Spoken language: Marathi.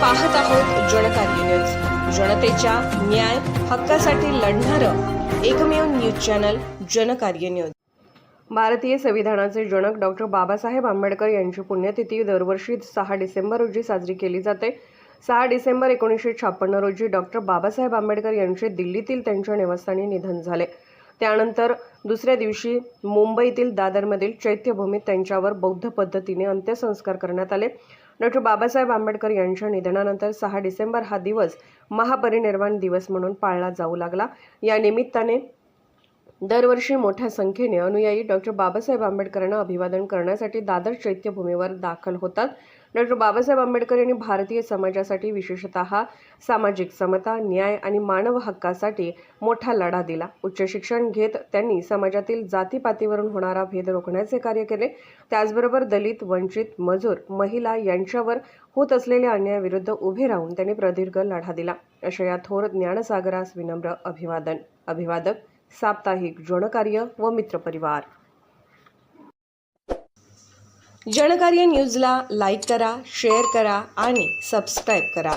पाहत आहोत जनकार्य न्यूज, जनतेच्या न्याय हक्कासाठी लढणारं एकमेव न्यूज चॅनल जनकार्य न्यूज। भारतीय संविधानाचे जनक डॉक्टर बाबासाहेब आंबेडकर यांची पुण्यतिथी दरवर्षी 6 डिसेंबर रोजी साजरी केली जाते। 6 डिसेंबर 1956 रोजी डॉक्टर बाबासाहेब आंबेडकर यांचे दिल्लीतील त्यांच्या निवासस्थानी निधन झाले। त्यानंतर दुसऱ्या दिवशी मुंबईतील दादरमधील चैत्यभूमीत त्यांच्यावर बौद्ध पद्धतीने अंत्यसंस्कार करण्यात आले। डॉक्टर बाबासाहेब आंबेडकर यांच्या निधनानंतर 6 डिसेंबर हा दिवस महापरिनिर्वाण दिवस म्हणून पाळला जाऊ लागला। या निमित्ताने दरवर्षी मोठ्या संख्येने अनुयायी डॉक्टर बाबासाहेब आंबेडकरांना अभिवादन करण्यासाठी दादर चैत्यभूमीवर दाखल होतात। डॉक्टर बाबासाहेब आंबेडकर यांनी भारतीय समाजासाठी विशेषतः सामाजिक समता, न्याय आणि मानव हक्कासाठी मोठा लढा दिला। उच्च शिक्षण घेत त्यांनी समाजातील जातीपातीवरून होणारा भेद रोखण्याचे कार्य केले। त्याचबरोबर दलित, वंचित, मजूर, महिला यांच्यावर होत असलेल्या अन्यायाविरुद्ध उभे राहून त्यांनी प्रदीर्घ लढा दिला। अशा या थोर ज्ञानसागरास विनम्र अभिवादन। अभिवादक साप्ताहिक जनकार्य व मित्रपरिवार। जनकार्य न्यूजला लाईक करा, शेअर करा आणि सबस्क्राईब करा।